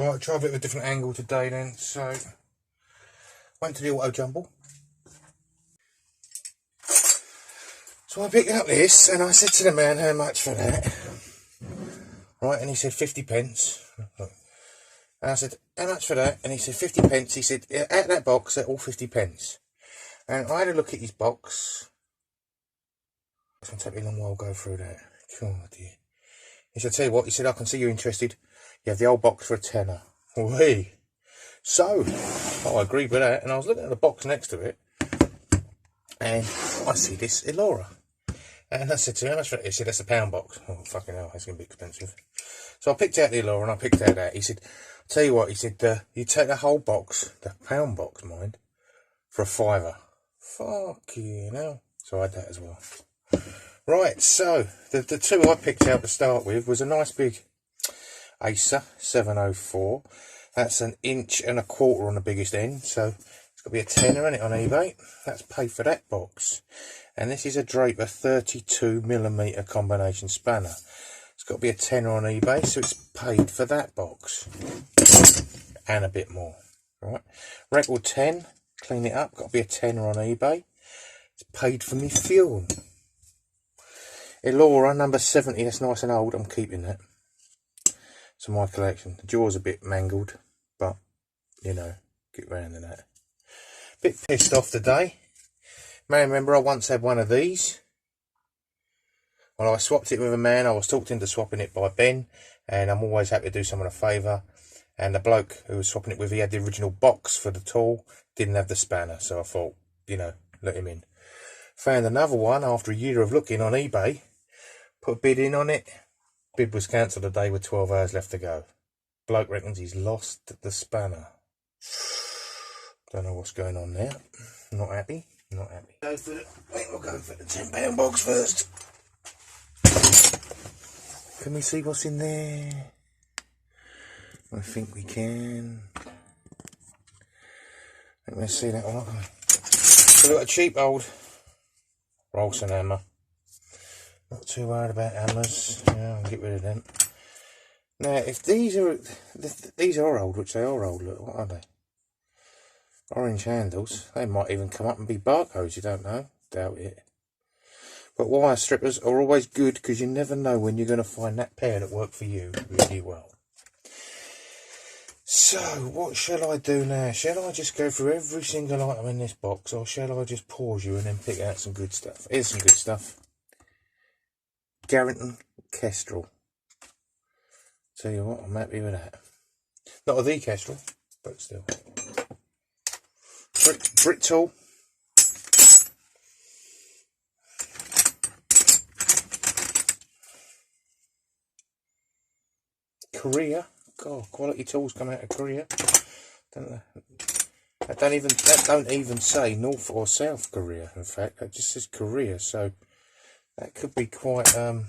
Right, try a bit of a different angle today then. So, went to the auto jumble. So I picked up this and I said to the man, how much for that? Right, and he said 50 pence. And I said, how much for that? And he said 50 pence. He said, out of that box, they're all 50 pence. And I had a look at his box. It's going to take me a long while to go through that. God, dear. He said, tell you what, he said, I can see you're interested. You have the old box for a tenner. Wee. So, I agreed with that, and I was looking at the box next to it, and I see this Elora. And I said to him, how much for that? He said, that's a pound box. Oh, fucking hell, that's going to be expensive. So I picked out the Elora, and I picked out that. He said, tell you what, he said, you take the whole box, the pound box, mind, for a £5. Fucking hell. So I had that as well. Right, so the two I picked out to start with was a nice big Acer 704. That's 1.25 inches on the biggest end, so it's got to be a tenner in it on eBay. That's paid for that box. And this is a Draper 32mm combination spanner. It's got to be a tenner on eBay, so it's paid for that box and a bit more. Right, record 10, clean it up, got to be a tenner on eBay. It's paid for me fuel. Elora number 70, that's nice and old, I'm keeping that. It's in my collection. The jaw's a bit mangled, but, you know, get round to that. Bit pissed off today. May remember I once had one of these. Well, I swapped it with a man. I was talked into swapping it by Ben, and I'm always happy to do someone a favour. And the bloke who was swapping it with, he had the original box for the tool, didn't have the spanner, so I thought, you know, let him in. Found another one after a year of looking on eBay, put a bid in on it. Bid was cancelled a day with 12 hours left to go. Bloke reckons he's lost the spanner. Don't know what's going on there. Not happy. Not happy. I think we'll go for the £10 box first. Can we see what's in there? I think we can. Let's see that one. So we've got a cheap old Rolson hammer. Not too worried about hammers. Yeah, I'll get rid of them. Now, if these are old, which they are old, look, what are they? Orange handles. They might even come up and be barcodes, you don't know. Doubt it. But wire strippers are always good because you never know when you're going to find that pair that work for you really well. So, what shall I do now? Shall I just go through every single item in this box, or shall I just pause you and then pick out some good stuff? Here's some good stuff. Garrington Kestrel. Tell you what, I'm happy with that. Not a the Kestrel, but still. Brit tool. Korea. God, quality tools come out of Korea. That don't even say North or South Korea. In fact, that just says Korea. So that could be quite old.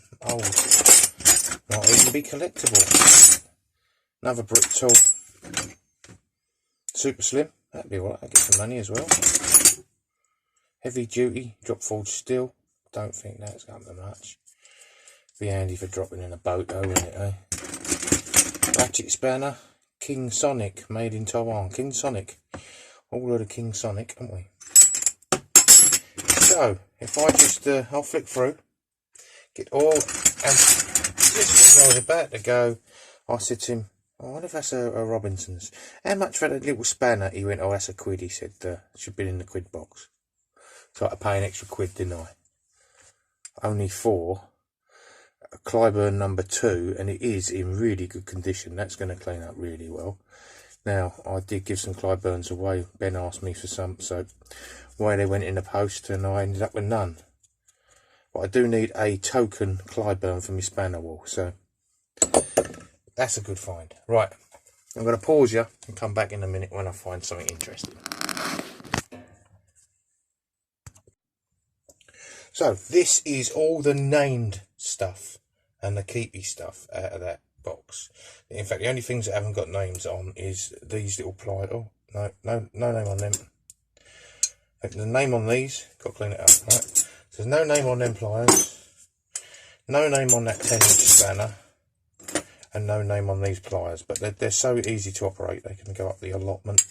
Might even be collectible. Another Brit tool. Super slim. That'd be alright. I'd get some money as well. Heavy duty. Drop forged steel. Don't think that's going to much. Be handy for dropping in a boat though, wouldn't it, eh? Ratchet spanner. King Sonic. Made in Taiwan. King Sonic. All heard of King Sonic, haven't we? So, if I just, I'll flick through. Get all, and just as I was about to go, I said to him, oh, I wonder if that's a Robinson's. How much for that little spanner? He went, oh, that's a quid. He said, should be in the quid box. So I had to pay an extra quid, didn't I? Only for a Clyburn number 2, and it is in really good condition. That's going to clean up really well. Now, I did give some Clyburns away. Ben asked me for some, so away they went in the post, and I ended up with none. But I do need a token Clyburn for my spanner wall, so that's a good find. Right, I'm going to pause you and come back in a minute when I find something interesting. So, this is all the named stuff and the keepy stuff out of that box. In fact, the only things that haven't got names on is these little pliers. Oh, no name on them. The name on these, got to clean it up, right? There's no name on them pliers, no name on that 10-inch spanner, and no name on these pliers, but they're so easy to operate. They can go up the allotment,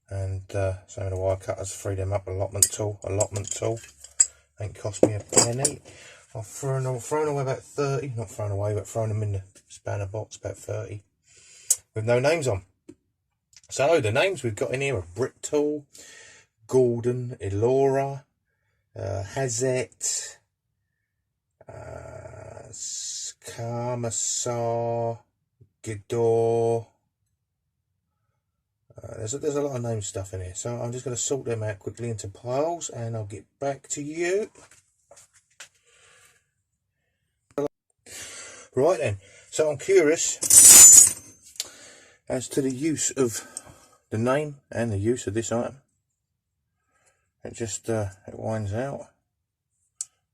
and same with the wire cutters. Free them up. Allotment tool. Ain't cost me a penny. I've thrown away about 30. Not thrown away, but thrown them in the spanner box, about 30, with no names on. So the names we've got in here are Britool, Gordon, Elora, Hazet, Karmasar, Gidor. There's a lot of name stuff in here, so I'm just going to sort them out quickly into piles, and I'll get back to you. Right then, so I'm curious as to the use of the name and the use of this item. It just it winds out,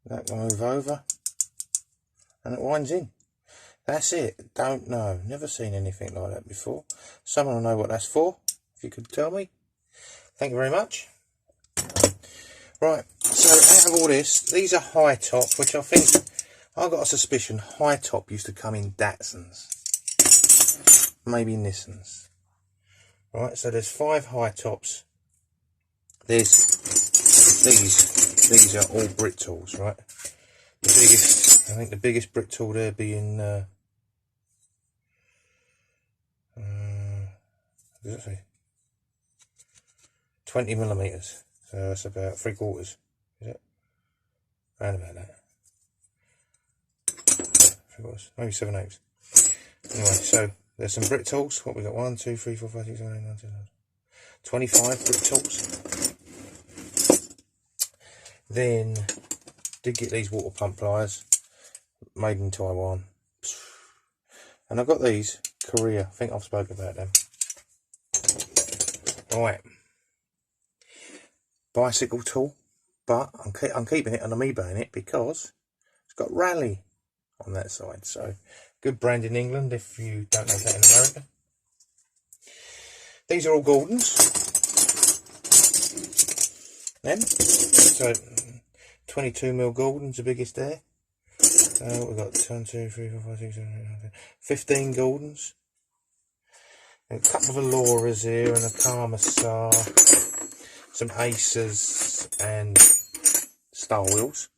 that can move over, and it winds in. That's it. Don't know, never seen anything like that before. Someone will know what that's for, if you could tell me. Thank you very much. Right, so out of all this, these are high top, which I think, I've got a suspicion high top used to come in Datsuns, maybe Nissans. Right, so there's 5 high tops. There's these are all Britools, right? The biggest, I think the biggest Britool there being what does it say? 20mm. So that's about 3/4, is it? Around about that. 3/4, maybe 7/8. Anyway, so there's some Britools. What we got? 1, 2, 3, 4, 5, 6, 7, 8, 9, 10, 11, 25 Britools. Then did get these water pump pliers, made in Taiwan. And I've got these Korea. I think I've spoken about them. Right, bicycle tool, but I'm keeping it and I'm eBaying it because it's got Rally on that side. So good brand in England if you don't know that in America. These are all Gordons. Them. So 22mm Gordons, the biggest there. We've got 1, 2, 3, 4, 5, 6, 7, 8, 9, 10, 15 Gordons. A couple of Eloras here and a Karmasar, some Acers and Star Wheels.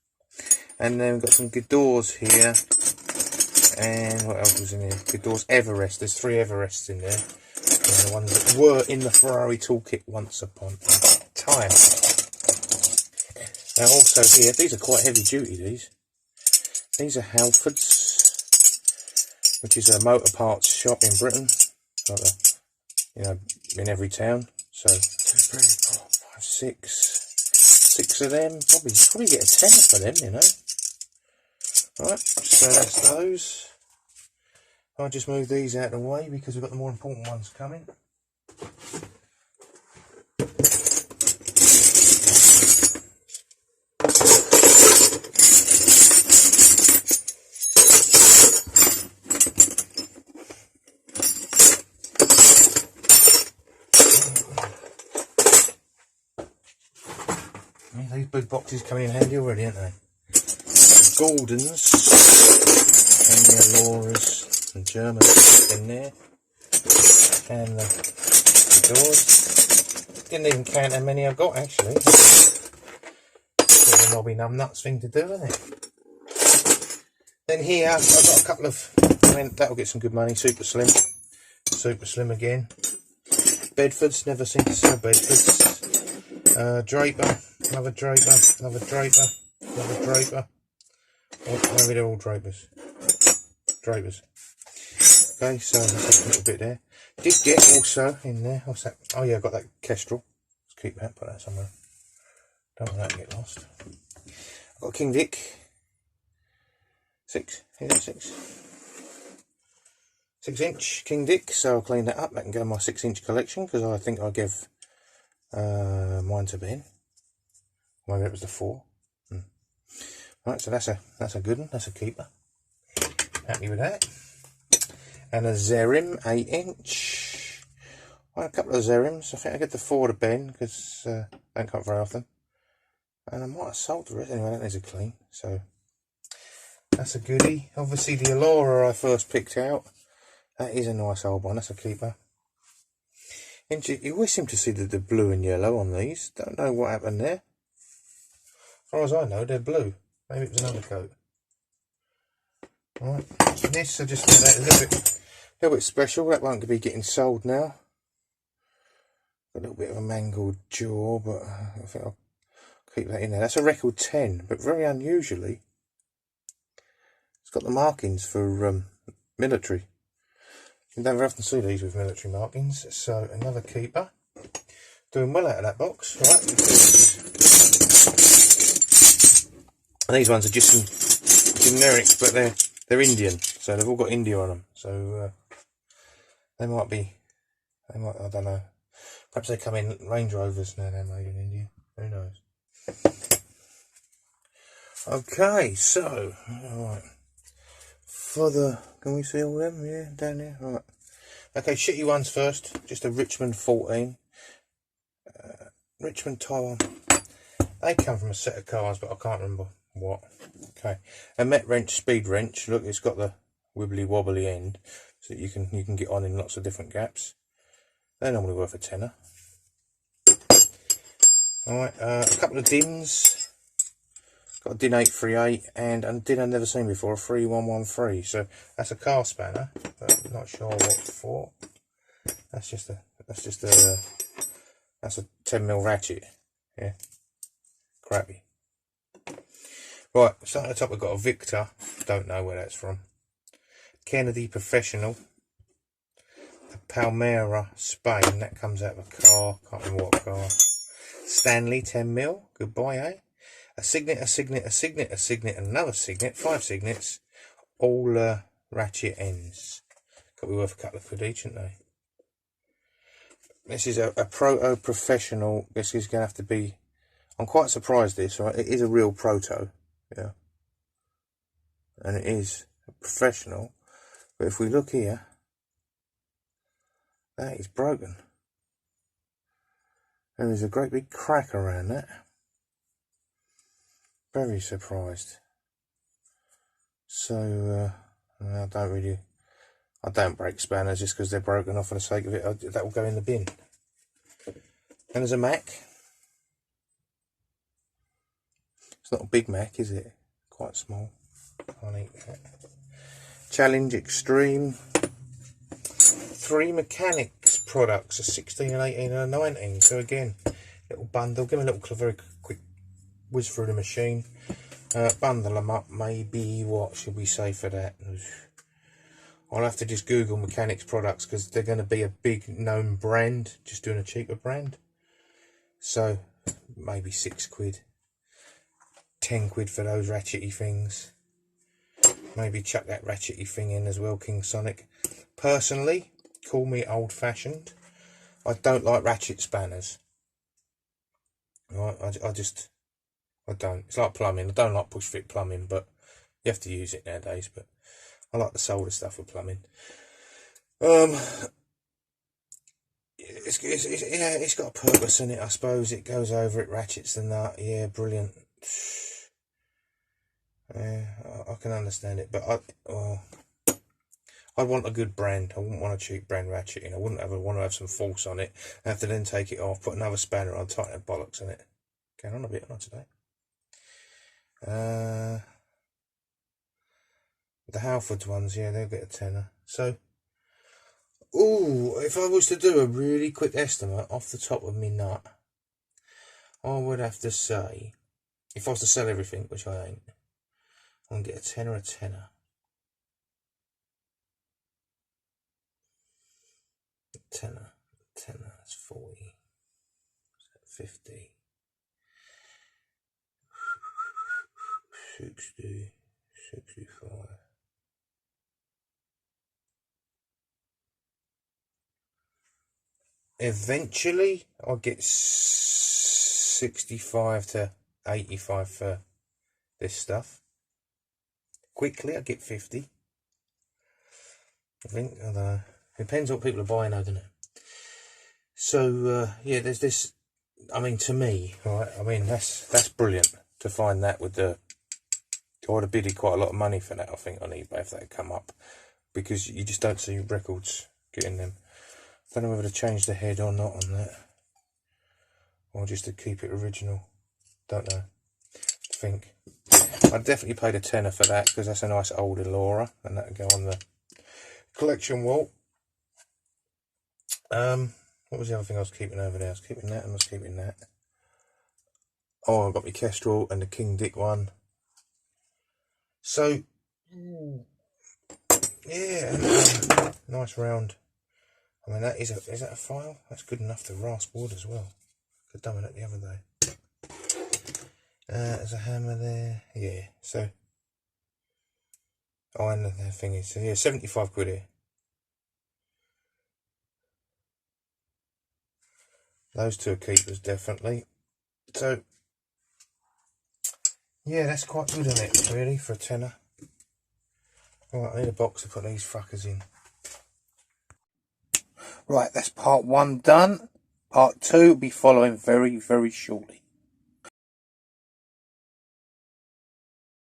And then we've got some Gidors here. And what else was in here? Gidors Everest. There's 3 Everests in there. The ones that were in the Ferrari toolkit once upon a time. Now also here, these are quite heavy duty, these are Halfords, which is a motor parts shop in Britain, like in every town. So 2, 3, 4, 5, 6 of them, probably get a tenner for them, you know. Right, so that's those. I'll just move these out of the way because we've got the more important ones coming. These big boxes come in handy already, aren't they? The Gordons and the Eloras and Germans in there, and the doors. Didn't even count how many I've got actually. It's a knobby numbnuts thing to do, isn't it? Then here I've got a couple of, that'll get some good money. Super Slim again. Bedfords, never seem to sell Bedfords. Draper, another Draper. Oh, maybe they're all Drapers. Okay, so that's a little bit there. Did get also in there, what's that? Oh yeah, I got that Kestrel. Let's keep that, put that somewhere. Don't want that to get lost. I've got a King Vic. 6, is that 6? 6-inch King Vic, so I'll clean that up. That can go in my 6-inch collection because I think I gave mine to Ben. Maybe it was the 4. Right, so that's a good one. That's a keeper. Happy with that. And a Zerim 8-inch. Well, a couple of Zerims. I think I get the 4 to Ben because I don't come very often. And I might have sold the rest. Anyway, that needs a clean. So That's a goodie. Obviously the Allura I first picked out. That is a nice old one. That's a keeper. And you always seem to see the blue and yellow on these. Don't know what happened there. As far as I know, they're blue. Maybe it was an undercoat. Right. This I just found out a little bit special. That won't be getting sold now. A little bit of a mangled jaw, but I think I'll keep that in there. That's a record 10, but very unusually, it's got the markings for military. You don't very often see these with military markings. So another keeper. Doing well out of that box. Right. And these ones are just some generics, but they're Indian, so they've all got India on them. So they might be, I don't know. Perhaps they come in Range Rovers now. They're made in India. Who knows? Okay, so alright. For the, can we see all them? Yeah, down there. Right. Okay, shitty ones first. Just a Richmond 14. Richmond Taiwan. They come from a set of cars, but I can't remember what. Okay, a Met wrench, speed wrench. Look, it's got the wibbly wobbly end, so that you can get on in lots of different gaps. They're normally worth a tenner. Alright, a couple of DINs. Got a DIN 838 and a DIN I've never seen before, a 3113. So that's a car spanner, but I'm not sure what for. That's a 10mm ratchet. Yeah, crappy. Right, starting at the top, we've got a Victor. Don't know where that's from. Kennedy Professional. The Palmera, Spain. That comes out of a car. Can't remember what car. Stanley 10mm. Goodbye, eh? A Signet, a Signet, a Signet, a Signet, another Signet. 5 Signets. All ratchet ends. Could be worth a couple of quid each, shouldn't they? This is a proto professional. This is going to have to be. I'm quite surprised this, right? It is a real proto. Yeah. And it is a professional. But if we look here, that is broken. There is a great big crack around that. Very surprised. So, I don't break spanners just because they're broken off for the sake of it. That will go in the bin. And there's a Mac. It's not a big Mac, is it? Quite small. Can't eat that. Challenge Extreme. 3 mechanics products, a 16, an 18 and a 19. So again, little bundle. Give me a little very quick whiz through the machine. Bundle them up. Maybe, what should we say for that? I'll have to just Google mechanics products because they're going to be a big known brand, just doing a cheaper brand. So maybe 6 quid, 10 quid for those ratchety things. Maybe chuck that ratchety thing in as well, King Sonic. Personally, call me old fashioned. I don't like ratchet spanners. Right, I don't. It's like plumbing. I don't like push fit plumbing, but you have to use it nowadays. But I like the solder stuff with plumbing. It's got a purpose in it, I suppose. It goes over, it ratchets the nut. Yeah, brilliant. Yeah, I can understand it, but I'd want a good brand. I wouldn't want a cheap brand ratcheting. I wouldn't want to have some force on it. I have to then take it off, put another spanner on, tighten the bollocks in it. Going on a bit on today. The Halfords ones, yeah, they'll get a tenner. So, if I was to do a really quick estimate off the top of me nut, I would have to say, if I was to sell everything, which I ain't, I'm going to get a tenner, tenner, that's 40, 50, 60, 65. Eventually, I'll get 65 to 85 for this stuff. Quickly, I get 50. I think, I don't know. Depends what people are buying, doesn't it? So, yeah, there's this. I mean, to me, right? I mean, that's brilliant to find that with the I would have bidded quite a lot of money for that, I think, on eBay if that had come up, because you just don't see records getting them. Don't know whether to change the head or not on that, or just to keep it original. Don't know. I think I definitely paid a tenner for that, because that's a nice old Elora, and that would go on the collection wall. What was the other thing I was keeping over there? I was keeping that and I was keeping that. Oh, I got my Kestrel and the King Dick one. So, yeah, nice round. I mean, that is that a file? That's good enough to rasp wood as well. Could have done that the other day. There's a hammer there. Yeah, so. Oh, and the thing is, so yeah, 75 quid here. Those two are keepers, definitely. So, yeah, that's quite good on it, really, for a tenner. Right, I need a box to put these fuckers in. Right, that's part 1 done. Part 2 will be following very, very shortly.